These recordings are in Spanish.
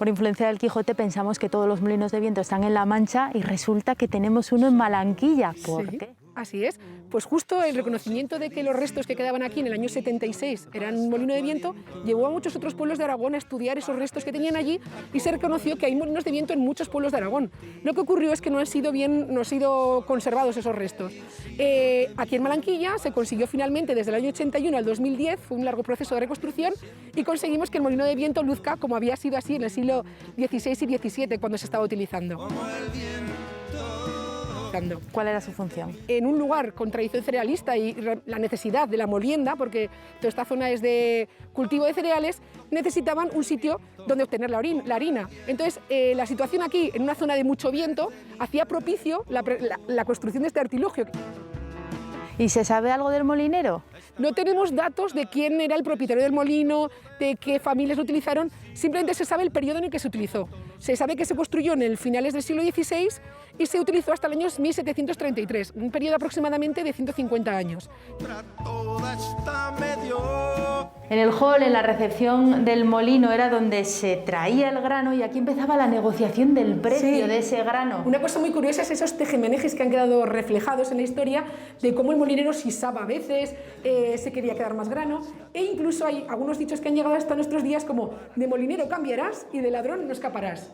Por influencia del Quijote pensamos que todos los molinos de viento están en La Mancha y resulta que tenemos uno en Malanquilla. ¿Por qué? Así es, pues justo el reconocimiento de que los restos que quedaban aquí en el año 76 eran un molino de viento llevó a muchos otros pueblos de Aragón a estudiar esos restos que tenían allí y se reconoció que hay molinos de viento en muchos pueblos de Aragón. Lo que ocurrió es que no han sido conservados esos restos. Aquí en Malanquilla se consiguió finalmente desde el año 81 al 2010, fue un largo proceso de reconstrucción y conseguimos que el molino de viento luzca como había sido así en el siglo XVI y XVII cuando se estaba utilizando. ¿Cuál era su función? En un lugar con tradición cerealista y la necesidad de la molienda, porque toda esta zona es de cultivo de cereales, necesitaban un sitio donde obtener la harina. Entonces, la situación aquí, en una zona de mucho viento, hacía propicio la construcción de este artilugio. ¿Y se sabe algo del molinero? No tenemos datos de quién era el propietario del molino, de qué familias lo utilizaron, simplemente se sabe el periodo en el que se utilizó. Se sabe que se construyó en el finales del siglo XVI y se utilizó hasta el año 1733, un periodo aproximadamente de 150 años. En el hall, en la recepción del molino, era donde se traía el grano y aquí empezaba la negociación del precio de ese grano. Una cosa muy curiosa es esos tejemanejes que han quedado reflejados en la historia de cómo el molinero sisaba a veces, se quería quedar más grano, e incluso hay algunos dichos que han llegado hasta nuestros días como de molinero cambiarás y de ladrón no escaparás.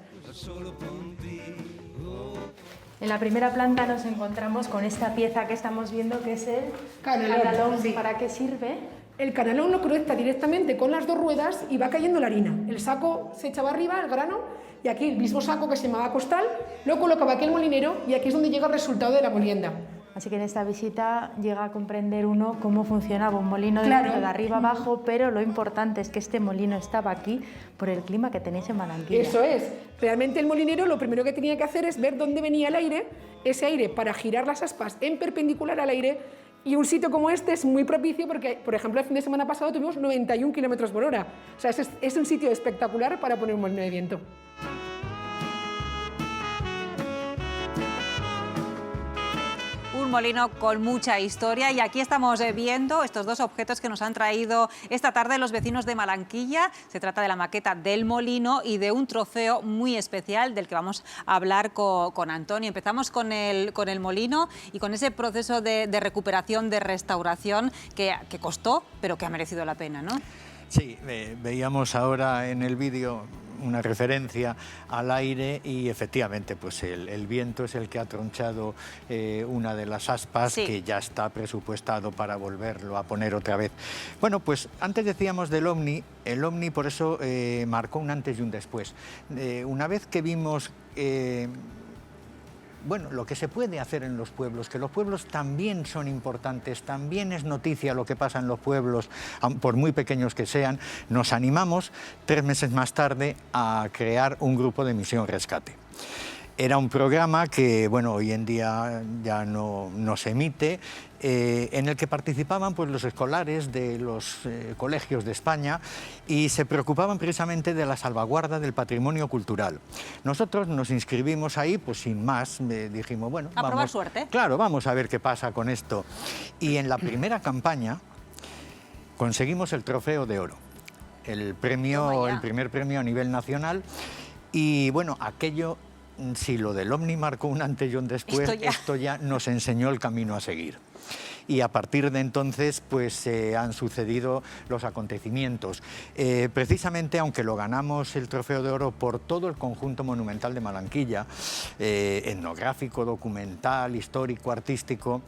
En la primera planta nos encontramos con esta pieza que estamos viendo que es el canalón. Sí. ¿Para qué sirve? El canalón lo conecta directamente con las dos ruedas y va cayendo la harina. El saco se echaba arriba, el grano, y aquí el mismo saco que se llamaba costal lo colocaba aquí el molinero y aquí es donde llega el resultado de la molienda. Así que en esta visita llega a comprender uno cómo funcionaba un molino de viento de arriba abajo, pero lo importante es que este molino estaba aquí por el clima que tenéis en Malanquilla. Eso es. Realmente el molinero lo primero que tenía que hacer es ver dónde venía el aire, ese aire para girar las aspas en perpendicular al aire, y un sitio como este es muy propicio porque, por ejemplo, el fin de semana pasado tuvimos 91 km por hora. O sea, es un sitio espectacular para poner un molino de viento. Un molino con mucha historia y aquí estamos viendo estos dos objetos que nos han traído esta tarde los vecinos de Malanquilla. Se trata de la maqueta del molino y de un trofeo muy especial del que vamos a hablar con Antonio. Empezamos con el molino y con ese proceso de recuperación, de restauración que costó, pero que ha merecido la pena, ¿no? Sí, veíamos ahora en el vídeo una referencia al aire y efectivamente pues el viento es el que ha tronchado una de las aspas que ya está presupuestado para volverlo a poner otra vez. Bueno, pues antes decíamos del Omni, el Omni por eso marcó un antes y un después. Una vez que vimos bueno, lo que se puede hacer en los pueblos, que los pueblos también son importantes, también es noticia lo que pasa en los pueblos, por muy pequeños que sean, nos animamos 3 meses más tarde a crear un grupo de Misión Rescate. Era un programa que, bueno, hoy en día ya no se emite, en el que participaban pues, los escolares de los colegios de España y se preocupaban precisamente de la salvaguarda del patrimonio cultural. Nosotros nos inscribimos ahí, pues sin más, dijimos, bueno, a probar suerte. Claro, vamos a ver qué pasa con esto. Y en la primera campaña conseguimos el trofeo de oro, el primer premio a nivel nacional, y bueno, aquello... Si lo del Omni marcó un antes y un después, esto ya nos enseñó el camino a seguir. Y a partir de entonces pues se han sucedido los acontecimientos. Precisamente, aunque lo ganamos el trofeo de oro por todo el conjunto monumental de Malanquilla, etnográfico, documental, histórico, artístico,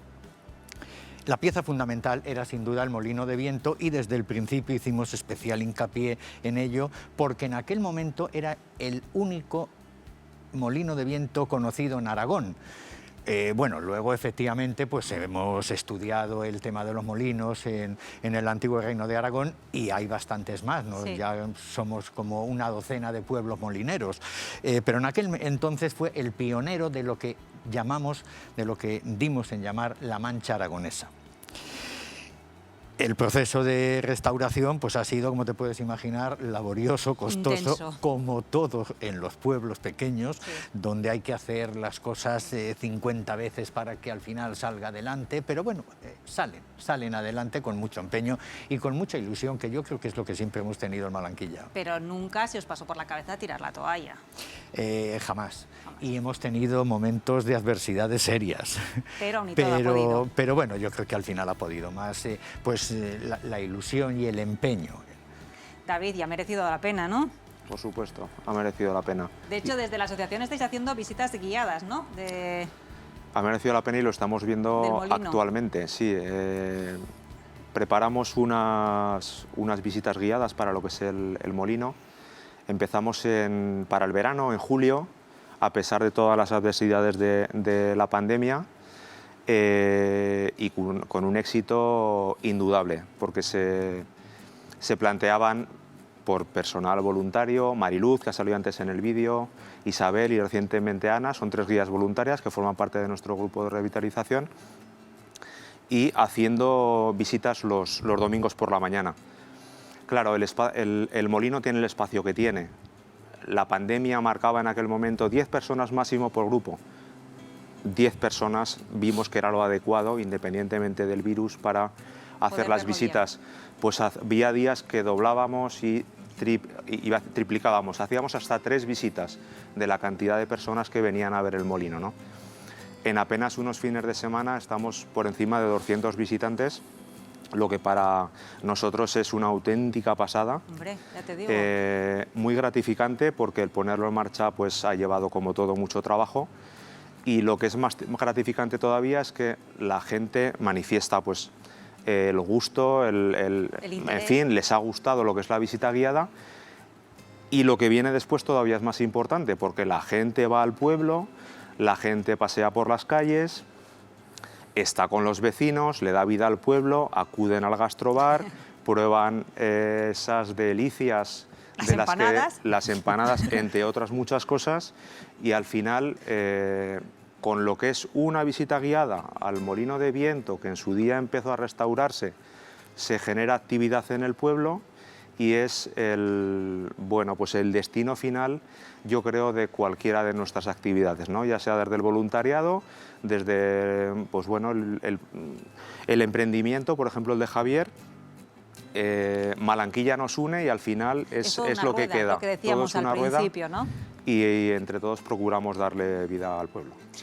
la pieza fundamental era sin duda el molino de viento y desde el principio hicimos especial hincapié en ello porque en aquel momento era el único molino de viento conocido en Aragón. Bueno, luego efectivamente pues hemos estudiado el tema de los molinos en el antiguo Reino de Aragón y hay bastantes más, ¿no? Sí. Ya somos como una docena de pueblos molineros, pero en aquel entonces fue el pionero de lo que dimos en llamar la Mancha aragonesa. El proceso de restauración pues ha sido, como te puedes imaginar, laborioso, costoso, intenso, como todos en los pueblos pequeños, sí, donde hay que hacer las cosas 50 veces para que al final salga adelante, pero bueno, salen adelante con mucho empeño y con mucha ilusión, que yo creo que es lo que siempre hemos tenido en Malanquilla. Pero nunca se os pasó por la cabeza tirar la toalla. Jamás. Y hemos tenido momentos de adversidades serias. Pero aún y todo ha podido. Pero bueno, yo creo que al final ha podido más, la ilusión y el empeño. David, y ha merecido la pena, ¿no? Por supuesto, ha merecido la pena. De hecho, desde la asociación estáis haciendo visitas guiadas, ¿no? Ha merecido la pena y lo estamos viendo actualmente, sí. Preparamos unas visitas guiadas para lo que es el molino. Empezamos para el verano, en julio, a pesar de todas las adversidades de la pandemia, y con un éxito indudable, porque se planteaban por personal voluntario, Mariluz, que ha salido antes en el vídeo, Isabel y recientemente Ana, son 3 guías voluntarias que forman parte de nuestro grupo de revitalización, y haciendo visitas los domingos por la mañana. Claro, el molino tiene el espacio que tiene. La pandemia marcaba en aquel momento 10 personas máximo por grupo. 10 personas vimos que era lo adecuado, independientemente del virus, para hacer las visitas. Pues había días que doblábamos y triplicábamos. Hacíamos hasta 3 visitas de la cantidad de personas que venían a ver el molino, ¿no? En apenas unos fines de semana estamos por encima de 200 visitantes, lo que para nosotros es una auténtica pasada. Hombre, ya te digo. Muy gratificante, porque el ponerlo en marcha pues ha llevado, como todo, mucho trabajo, y lo que es más gratificante todavía es que la gente manifiesta pues el gusto, en fin, les ha gustado lo que es la visita guiada, y lo que viene después todavía es más importante, porque la gente va al pueblo, la gente pasea por las calles, está con los vecinos, le da vida al pueblo, acuden al gastrobar, prueban esas delicias de las empanadas, entre otras muchas cosas, y al final, con lo que es una visita guiada al molino de viento, que en su día empezó a restaurarse, se genera actividad en el pueblo y es el destino final, yo creo, de cualquiera de nuestras actividades, ¿no? Ya sea desde el voluntariado, desde el emprendimiento, por ejemplo el de Javier. Malanquilla nos une y al final es lo que queda. Lo que decíamos al principio, ¿no? Y entre todos procuramos darle vida al pueblo.